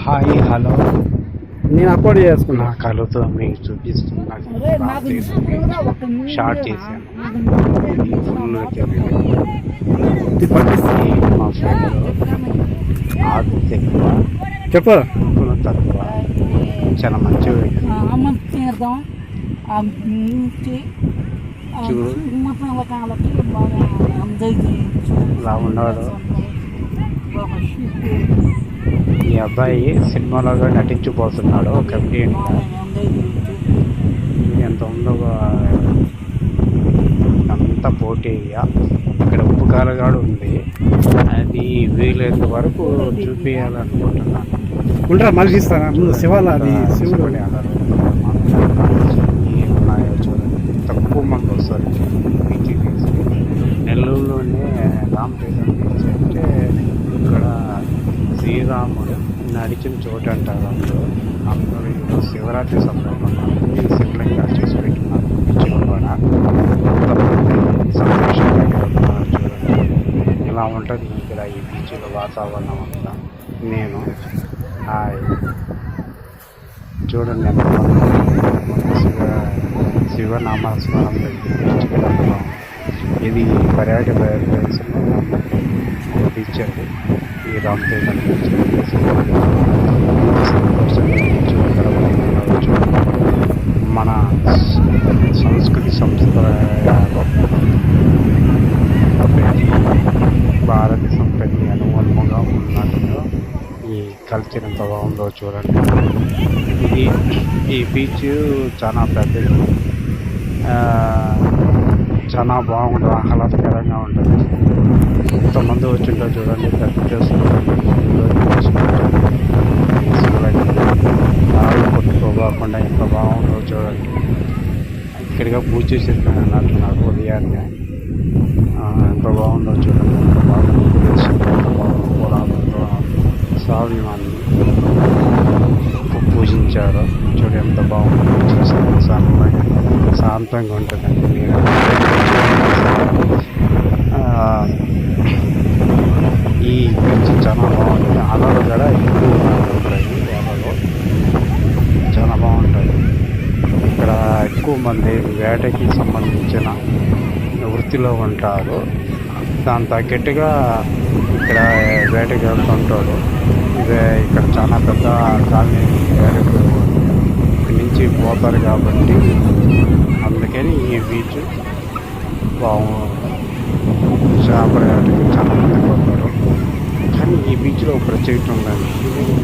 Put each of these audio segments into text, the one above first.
Hi hello, నేను upload చేసుకున్నా. నా కళ్ళతో మీకు చూపిస్తున్నాను. షార్ట్ చేశాను. ఫుల్గా తెలియదు. ఇది పట్టిస్తా. మా ఫ్రెండ్ ఆఫీస్ ఎక్కువ, చెప్పు. గుణం తక్కువ, చాలా మంచి వ్యక్తి. చూడు ఇలా ఉన్నాడు. ఈ అబ్బాయి సినిమాలో కూడా నటించిపోతున్నాడు. కమిడియన్ ఎంత ఉందో అంతా పోటీగా. ఇక్కడ ఉప్పు కారగాడు ఉంది, అది వీలైనంత వరకు చూపించాలనుకుంటున్నాను. ఉంటారా మనిషి ఇస్తారా ముందు శివాల అది శివుడు ఏమున్నాయో చూడండి. తక్కువ మంది వస్తారు బీచ్ తీసి. నెల్లూరులోనే రామతీర్థం బీచ్ అంటే ఇక్కడ శ్రీరాముడు నడిచిన చోటు అంటారు. అందరూ శివరాత్రి సందర్భంగా శివలింగాలు చేసి పెట్టున్నారు. బీచ్లో కూడా సంతోషంగా వెళ్తున్నారు. చూడండి ఇలా ఉంటుంది ఇక్కడ ఈ బీచ్లో వాతావరణం అంతా. నేను చూడండి ఎంత శివనామస్మరణలో బీచ్కి వెళ్తాం. ఇది పర్యాటక ప్రదేశంలో బీచ్ అండి. ఈ రామతీర్థం బీచ్ మన సంస్కృతి సంప్రదాయాలు భారతదేశం ప్రతి అనుగుణంగా ఉన్నట్టుగా ఈ కల్చర్ ఎంత బాగుందో చూడండి. ఈ బీచ్ చాలా పెద్దది, చాలా బాగుంటుంది, ఆహ్లాదకరంగా ఉంటుంది. ఎంతమంది వచ్చింటారు చూడండి. దర్శనం చేసుకోవడానికి రాళ్ళు కొట్టుకోకుండా ఎంత బాగుందో చూడండి. ఇక్కడిగా పూజ చేసేస్తాను అన్నట్టున్నారు ఉదయాన్నే. ఎంత బాగుందో చూడండి. ఎంత బాగుందో స్వామివారిని పూజించారు. చూడు ఎంత బాగుందో చూసాను. శాంతంగా ఉంటుందండి. నేను ఈ బీచ్ చాలా బాగుంటుంది. అలలు కూడా ఎక్కువగా ఉంటాయి. అలలు చాలా బాగుంటుంది. ఇక్కడ ఎక్కువ మంది వేటకి సంబంధించిన వృత్తిలో ఉంటారు. దాని తగ్గట్టుగా ఇక్కడ వేటకి వెళ్తుంటాడు. ఇదే ఇక్కడ చాలా పెద్ద కాలనీ వేటకు ఇక్కడి నుంచి పోతారు కాబట్టి అందుకని ఈ బీచ్ చేపల వేటకి చాలా మంది పోతారు. కానీ ఈ బీచ్లో ప్రత్యేకత ఉందండి.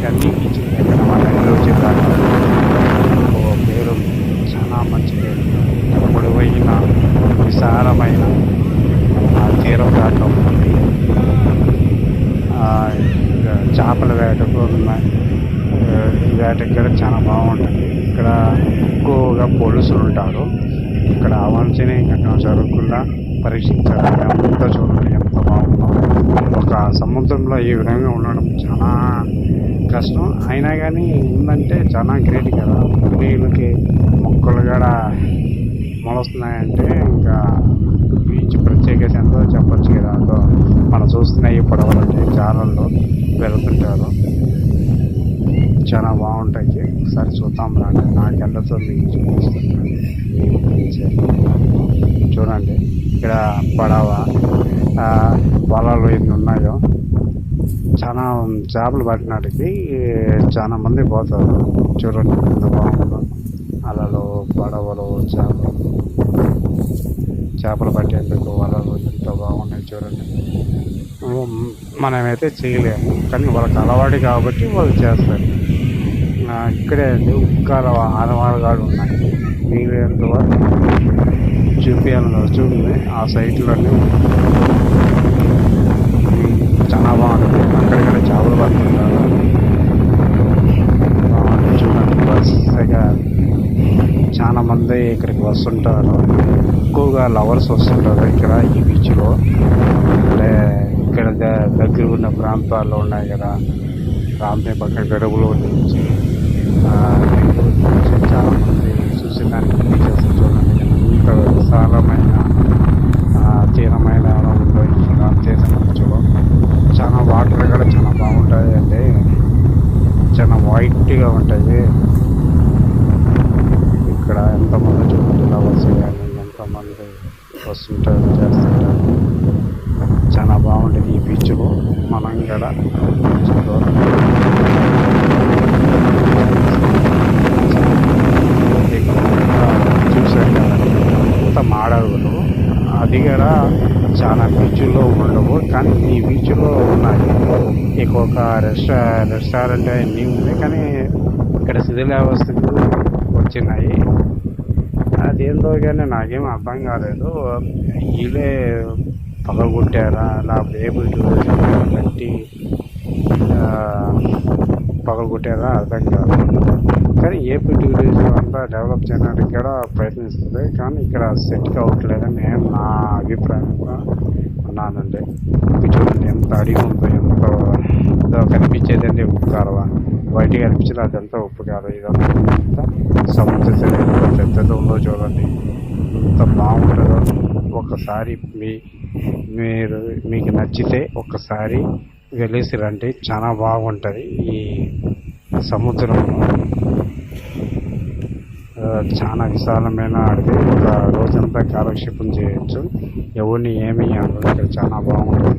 అన్ని బీచ్లు ఎక్కడ మన వచ్చే పేరు చాలా మంచి పేరు. పొడవైన విశాలమైన తీరం దాకా ఉంటుంది. చేపల వేటకు వేటకి కూడా చాలా బాగుంటుంది. ఇక్కడ ఎక్కువగా పోలీసులు ఉంటారు. ఇక్కడ అవాంఛనీయ ఘటనలు జరగకుండా పరీక్షించడానికి అంతా చూడండి ఎంత బాగుందో. ఒక సముద్రంలో ఈ విధంగా ఉండడం చాలా కష్టం. అయినా కానీ ఉందంటే చాలా గ్రేట్ కదా. నీళ్ళకి మొక్కలు కూడా మొలుస్తున్నాయంటే ఇంకా బీచ్ ప్రత్యేకత ఎంతో చెప్పచ్చు కదా. అందులో మనం చూస్తున్నాయి పడవలకి చాలల్లో వెళ్తుంటారు. చాలా బాగుంటాయి. ఒకసారి చూద్దాం రండి. నాకు ఎంతతో మీకు చూపిస్తున్నాను. చూడండి ఇక్కడ పడవ వలలు ఎన్ని ఉన్నాయో. చాలా చేపలు పట్టినాటికి చాలా మంది పోతారు. చూడండి ఎంత బాగుందో. అలలు పడవలు చేపలు పట్టేందుకు వలలు ఎంత బాగున్నాయి చూడండి. మనమైతే చేయలేము, కానీ వాళ్ళకి అలవాటు కాబట్టి వాళ్ళు చేస్తారు. ఇక్కడే ఉప్కాల ఆనవాళ్ళగాడు ఉన్నాయి. వీలైనంత వరకు చూపించాలని చూడండి. ఆ సైట్లోనే చాలా బాగుంటుంది. అక్కడిక్కడ చేపలు పడుతుంటారు. బాగుంటుంది చూడండి. వరుసగా చాలా మంది ఇక్కడికి వస్తుంటారు. ఎక్కువగా లవర్స్ వస్తుంటారు ఇక్కడ ఈ బీచ్లో. అంటే ఇక్కడ దగ్గర ఉన్న ప్రాంతాల్లో ఉన్నాయి కదా, రామతీర్థం పక్కన గడువులో నుంచి చాలామంది చూసేదానికి బీచెస్ చూడండి. ఇంత విశాలమైన తీరమైన ఉందో ఈ రామతీర్థం బీచ్లో. చాలా వాటర్ కూడా చాలా బాగుంటుంది. అంటే చాలా వైట్గా ఉంటుంది. ఇక్కడ ఎంతమంది చూడండి లవర్స్ కానీ ఎంతమంది వస్తుంటారు చేస్తుంటారు. చాలా బాగుంటుంది ఈ బీచ్లో. మనం కూడా చూసారు కదా అంత మాడవులు. అది కూడా చాలా బీచ్లో ఉండవు, కానీ ఈ బీచ్లో ఉన్నాయి. ఇంకొక రెస్టారెంట్ అన్నీ ఉన్నాయి, కానీ ఇక్కడ శిథిలావస్థకు వచ్చినాయి. అదేందో కానీ నాకేం అర్థం కాలేదు. వీళ్ళే పగలగొట్టారా లేకపోతే ఏబుల్ టూరిజం బట్టి పగలగొట్టారా అర్థం కాదు. కానీ ఏపీ టూరిజం అంతా డెవలప్ చేయడానికి కూడా ప్రయత్నిస్తుంది, కానీ ఇక్కడ సెట్ కావట్లేదని నేను నా అభిప్రాయంగా ఉన్నానండి. ఇది చూడండి ఎంత అడిగి ఉందో, ఎంత కనిపించేదండి ఉప్పు కాలువ. బయటికి కనిపించిన అదంతా ఉప్పు కాలువ. ఇదంతా సముద్ర ఎంత పెద్దది ఉందో చూడండి, ఎంత బాగుంటుందో. ఒకసారి మీకు నచ్చితే ఒకసారి వెళ్ళేసి రండి, చాలా బాగుంటుంది. ఈ సముద్రం చాలా విశాలమైన అడిగి ఒక రోజంతా కాలక్షేపం చేయొచ్చు. ఎవరిని ఏమీ అనదు. ఇక్కడ చాలా బాగుంటుంది.